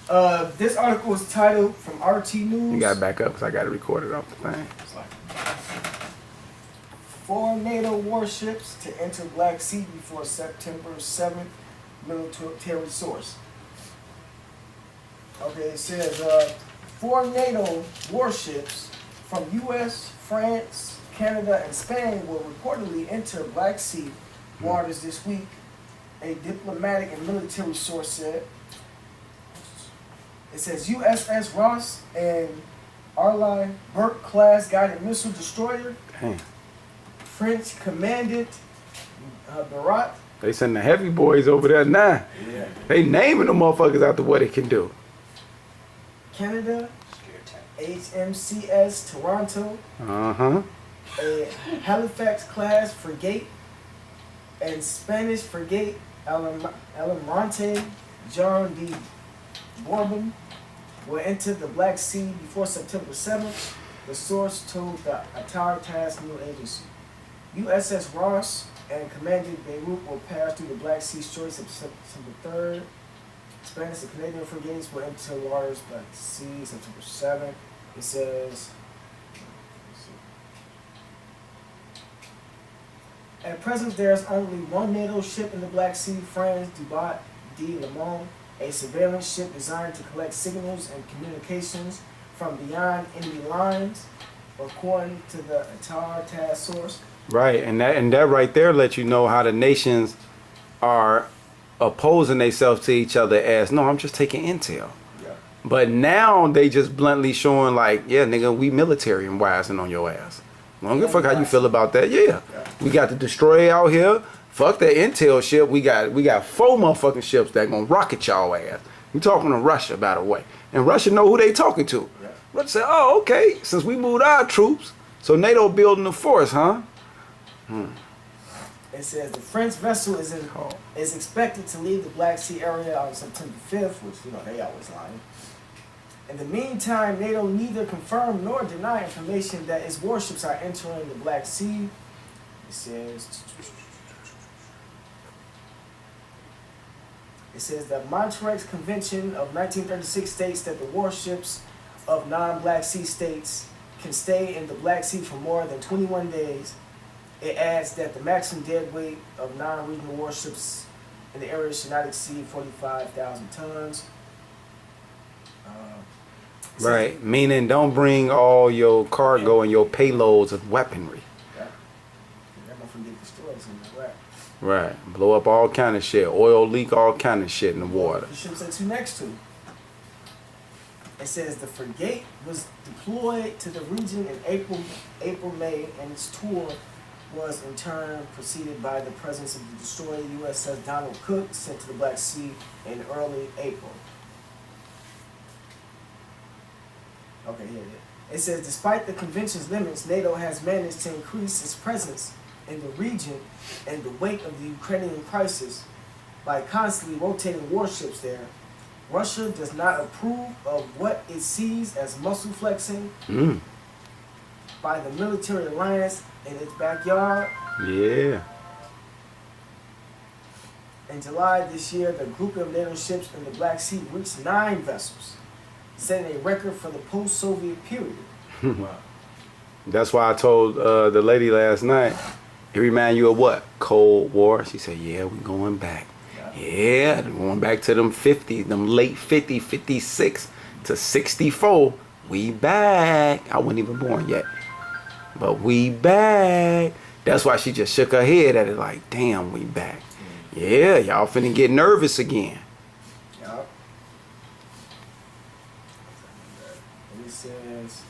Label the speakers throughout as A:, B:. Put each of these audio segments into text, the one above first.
A: This article is titled from RT News.
B: You gotta back up because I gotta record it off the thing.
A: 4 NATO warships to enter Black Sea before September 7th, military source. Okay, it says 4 NATO warships from U.S., France, Canada, and Spain will reportedly enter Black Sea waters this week, a diplomatic and military source said. It says USS Ross and Arleigh Burke-class guided missile destroyer.
B: Damn.
A: French commanded Barat.
B: They send the heavy boys over there now.
A: Yeah.
B: They naming them motherfuckers after what it can do.
A: Canada, HMCS Toronto,
B: Uh-huh.
A: a Halifax-class frigate, and Spanish frigate Almirante John D. Bourbon will enter the Black Sea before September 7th, the source told the Qatar Task News Agency. USS Ross and Commandant Beirut will pass through the Black Sea Straits of September 3rd. Spanish and Canadian frigates will enter waters Black Sea September 7th. It says, at present there is only one NATO ship in the Black Sea, France Dubat de Le Monde, a surveillance ship designed to collect signals and communications from beyond enemy lines, according to the Qatar task source.
B: Right, and that right there lets you know how the nations are opposing themselves to each other as, no, I'm just taking intel.
A: Yeah.
B: But now they just bluntly showing like, yeah, nigga, we military and wising on your ass. I don't give a fuck how you feel about that. Yeah. We got the destroyer out here. Fuck that intel ship. We got 4 motherfucking ships that gonna rocket y'all ass. We talking to Russia, by the way. And Russia know who they talking to.
A: Yeah.
B: Russia say, oh, okay, since we moved our troops, so NATO building a force, huh?
A: It says the French vessel is expected to leave the Black Sea area on September 5th, which, you know, they always lying. In the meantime, NATO neither confirmed nor denied information that its warships are entering the Black Sea. It says the Montreux Convention of 1936 states that the warships of non-Black Sea states can stay in the Black Sea for more than 21 days. It adds that the maximum dead weight of non-regional warships in the area should not exceed 45,000 tons.
B: Right, meaning don't bring all your cargo and your payloads of weaponry.
A: Yeah. That motherfucker get destroyed somewhere.
B: Right, blow up all kind of shit, oil leak, all kind of shit in the water.
A: The ships that you next to. It says the frigate was deployed to the region in April, May, and its tour was in turn preceded by the presence of the destroyer USS Donald Cook, sent to the Black Sea in early April. Okay, here it is. It says, despite the convention's limits, NATO has managed to increase its presence in the region in the wake of the Ukrainian crisis by constantly rotating warships there. Russia does not approve of what it sees as muscle flexing by the military alliance in its backyard.
B: Yeah.
A: In July this year, the group of NATO ships in the Black Sea reached 9 vessels, setting a record for the post-Soviet period. Wow.
B: That's why I told the lady last night, it remind you of what? Cold War? She said, yeah, we going back. Yeah, going back to them 50s, them late 50, 56 to 64. We back. I wasn't even born yet. But we back. That's why she just shook her head at it like, damn, we back. Yeah, y'all finna get nervous again.
A: Yup. And it says,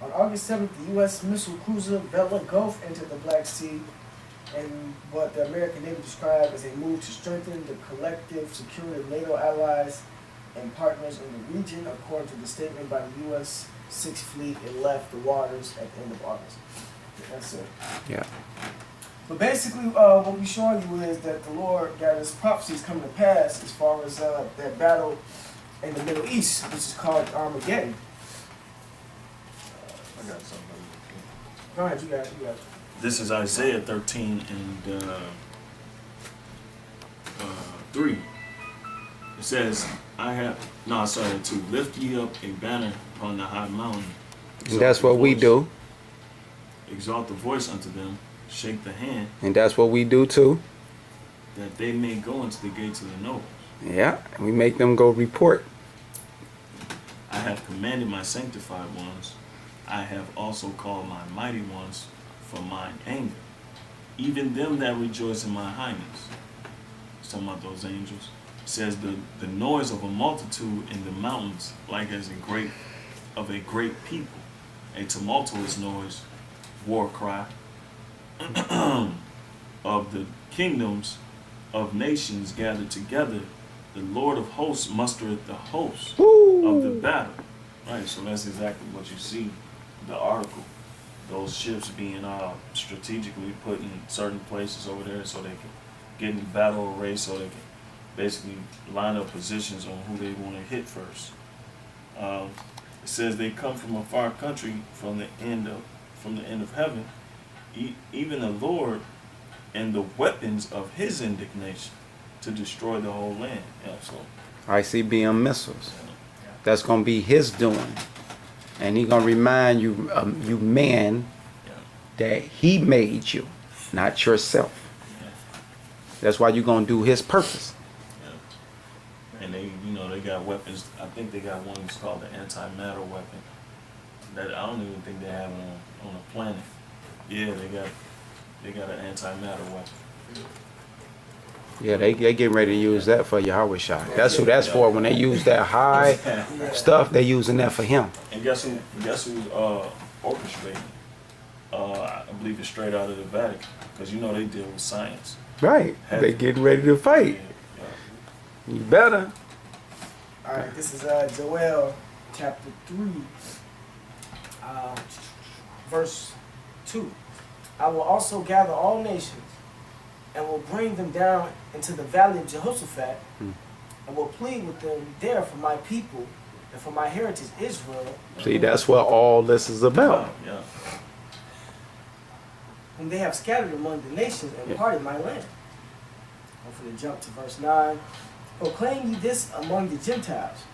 A: on August 7th, the U.S. missile cruiser Vela Gulf entered the Black Sea in what the American Navy described as a move to strengthen the collective security of NATO allies and partners in the region, according to the statement by the U.S. Sixth Fleet. It left the waters at the end of August. That's it.
B: Yeah.
A: But basically, what we're showing you is that the Lord got his prophecies coming to pass as far as that battle in the Middle East, which is called Armageddon.
C: I got something.
A: Go ahead, you got it.
C: This is Isaiah 13 and says, to lift ye up a banner upon the high mountain.
B: And that's what we do.
C: Exalt the voice unto them, shake the hand.
B: And that's what we do too.
C: That they may go into the gates of the nobles.
B: Yeah, we make them go report.
C: I have commanded my sanctified ones. I have also called my mighty ones for mine anger. Even them that rejoice in my highness. It's talking about those angels. It says the noise of a multitude in the mountains, like as of a great people. A tumultuous noise, war cry of the kingdoms of nations gathered together. The Lord of hosts mustereth the hosts of the battle. Right, so that's exactly what you see, the article. Those ships being strategically put in certain places over there so they can get in battle array, so they can basically line up positions on who they want to hit first. It says they come from a far country, from the end of heaven, even the Lord and the weapons of his indignation to destroy the whole land. Yeah, so
B: ICBM missiles. That's gonna be his doing, and he gonna remind you, you man, that he made you, not yourself.
C: Yeah.
B: That's why you gonna do his purpose.
C: Yeah. And they got weapons. I think they got one that's called the antimatter weapon. That I don't even think they have it on a planet. Yeah, they got an antimatter weapon.
B: Yeah, they getting ready to use that for Yahweh shot. That's who that's for. When they use that high stuff, they using that for him.
C: And guess who's orchestrating? I believe it's straight out of the Vatican, because they deal with science.
B: Right. They getting ready to fight.
C: Yeah.
B: You better.
A: All right, this is Joel chapter 3, verse 2. I will also gather all nations and will bring them down into the valley of Jehoshaphat, and will plead with them there for my people and for my heritage Israel.
B: See, that's what all this is about.
C: Yeah.
A: Whom they have scattered among the nations and parted my land. I'm going to jump to verse 9. Proclaim ye this among the Gentiles.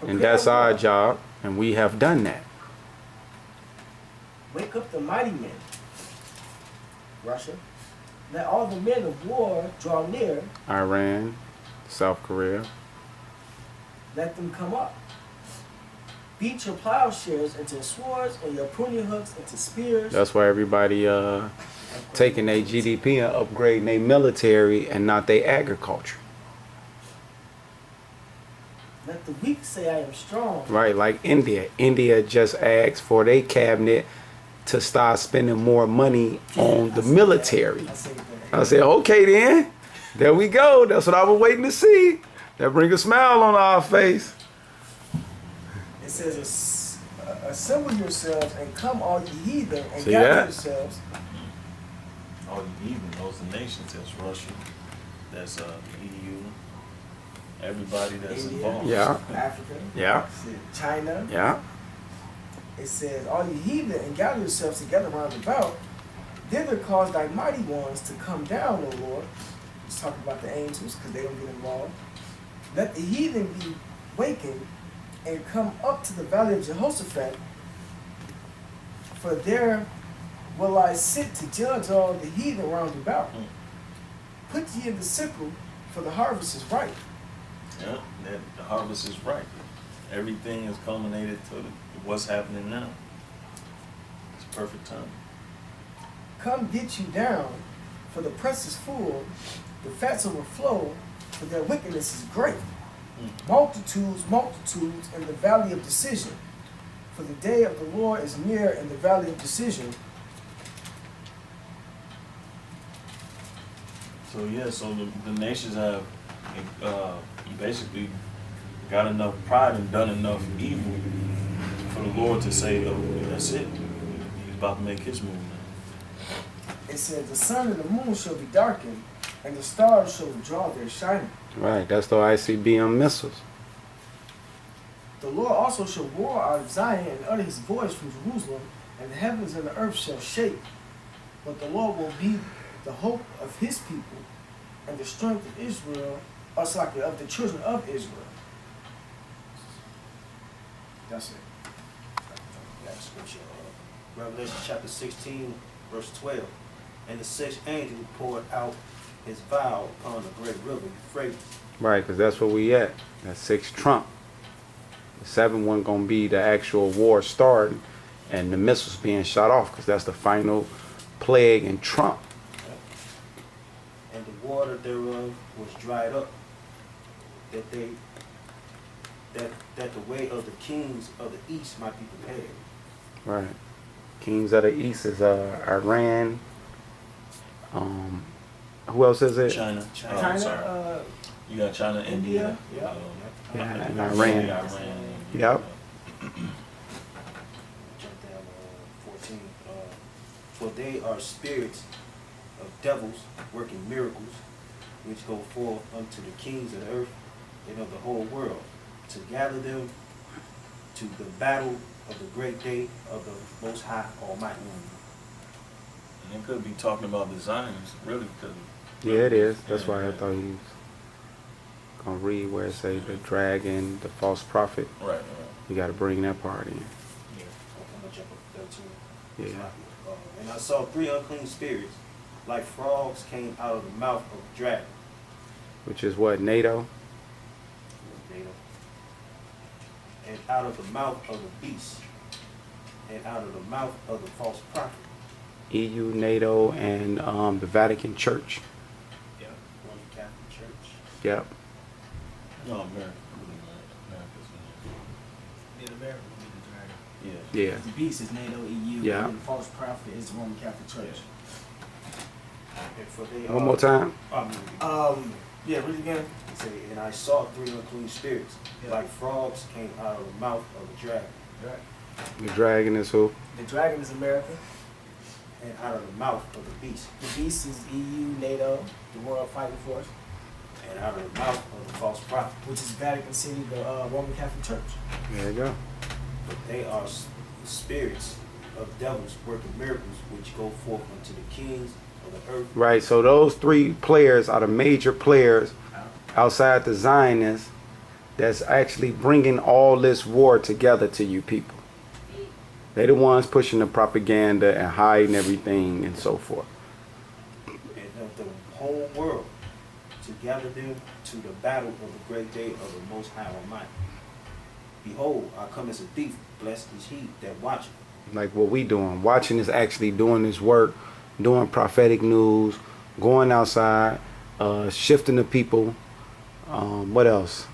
B: And that's our job, and we have done that.
A: Wake up the mighty men, Russia. Let all the men of war draw near.
B: Iran, South Korea.
A: Let them come up. Beat your plowshares into swords and your pruning hooks into spears.
B: That's why everybody taking their GDP and upgrading their military and not their agriculture.
A: Let the weak say I am strong.
B: Right, like India. India just asked for their cabinet to start spending more money on the military. I said, okay then. There we go. That's what I was waiting to see. That bring a smile on our face.
A: It says, assemble yourselves and come all ye heathen and
B: See
A: gather
B: that?
A: yourselves.
C: All you heathen, those are nations. That's Russia. That's the EU. Everybody that's
A: India,
C: involved.
B: Yeah.
A: Africa.
B: Yeah.
A: China.
B: Yeah.
A: It says, all ye heathen and gather yourselves together round about. Thither cause thy mighty ones to come down, O Lord. Let's talk about the angels, because they don't get involved. Let the heathen be wakened and come up to the valley of Jehoshaphat. For there will I sit to judge all the heathen round about. Put ye in the sickle, for the harvest is ripe.
C: Yeah, the harvest is ripe. Everything is culminated to what's happening now. It's perfect time.
A: Come get you down, for the press is full, the fats overflow, for their wickedness is great. Multitudes, multitudes in the valley of decision, for the day of the Lord is near in the valley of decision.
C: So yeah, so the nations have basically got enough pride and done enough evil for the Lord to say, oh, that's it. He's about to make his move now.
A: It says, the sun and the moon shall be darkened, and the stars shall withdraw their shining.
B: Right, that's the ICBM missiles.
A: The Lord also shall roar out of Zion and utter his voice from Jerusalem, and the heavens and the earth shall shake. But the Lord will be the hope of his people, and the strength of Israel of the children of Israel. That's it.
D: That scripture, Revelation chapter 16, verse 12. And the sixth angel poured out his vial upon the great river Euphrates.
B: Right, because that's where we at. That sixth trump. The seventh one gonna be the actual war starting, and the missiles being shot off, because that's the final plague and trump.
D: And the water thereof was dried up, that the way of the kings of the east might be prepared.
B: Right. Kings of the East is Iran. Who else is it?
C: China.
A: China,
C: Sorry. You got China, India.
A: yeah.
B: Yeah, and
C: Iran.
B: Iran.
C: Iran.
B: Yep.
D: Jump down 14. For they are spirits of devils working miracles, which go forth unto the kings of the earth and of the whole world, to gather them to the battle of the great day of the Most High Almighty.
C: And it could be talking about the Zions, really, because
B: Yeah, it is. That's why I thought he was gonna read where it say the dragon, the false prophet.
C: right.
B: You got to bring that part in.
D: I'm gonna jump up to 13.
B: Yeah.
D: And I saw three unclean spirits, like frogs, came out of the mouth of the dragon.
B: Which is what, NATO?
D: And out of the mouth of the beast, and out of the mouth of the false prophet.
B: EU, NATO, and the Vatican Church.
D: Yeah. Roman Catholic Church.
B: Yep.
C: No, America.
A: Yeah, America will be the dragon.
C: Yeah.
B: Yeah.
A: The beast is NATO, EU,
B: Yeah.
A: and the false prophet is the Roman Catholic Church.
D: And for they
B: One more time.
A: Yeah, read it again.
D: Say, and I saw three unclean spirits,
A: Yeah.
D: like frogs, came out of the mouth of the dragon,
B: The dragon is who?
A: The dragon is America.
D: and out of the mouth of the beast,
A: The beast is EU, NATO, the World Fighting Force,
D: and out of the mouth of the false prophet.
A: which is Vatican City, the Roman Catholic Church.
B: There you go.
D: But they are spirits of devils working miracles, which go forth unto the kings of the earth.
B: Right. So those three players are the major players outside the Zionists that's actually bringing all this war together to you people. They the ones pushing the propaganda and hiding everything and so forth.
D: And of the whole world, to gather them to the battle of the great day of the Most High Almighty. Behold, I come as a thief, blessed is he that watcheth.
B: Like what we doing. Watching is actually doing this work, doing prophetic news, going outside, shifting the people. What else?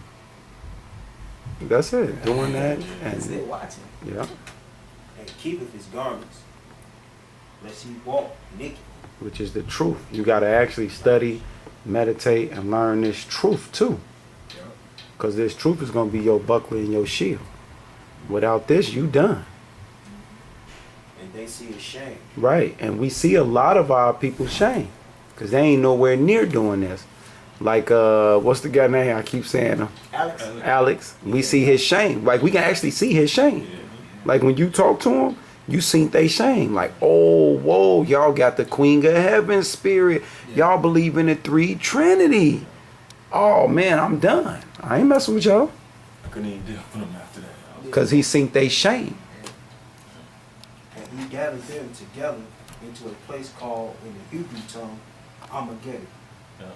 B: That's it. Doing that.
A: That's
B: And
A: it, watching.
B: yeah.
D: And keepeth his garments, lest he walk naked.
B: Which is the truth. You got to actually study, meditate, and learn this truth too. Because this truth is going to be your buckler and your shield. Without this, you done.
D: And they see his shame.
B: Right. And we see a lot of our people shame. Because they ain't nowhere near doing this. Like, what's the guy name? I keep saying him.
A: Alex.
B: Alex. We see his shame. Like, we can actually see his shame. Like, when you talk to him, you see they shame. Like, oh, whoa, y'all got the Queen of Heaven spirit. Y'all believe in the three Trinity. Oh, man, I'm done. I ain't messing with y'all.
C: I couldn't even deal with them after that.
B: Because he seen they shame.
D: And he gathered them together into a place called, in the Hebrew tongue, Armageddon.
C: Yeah.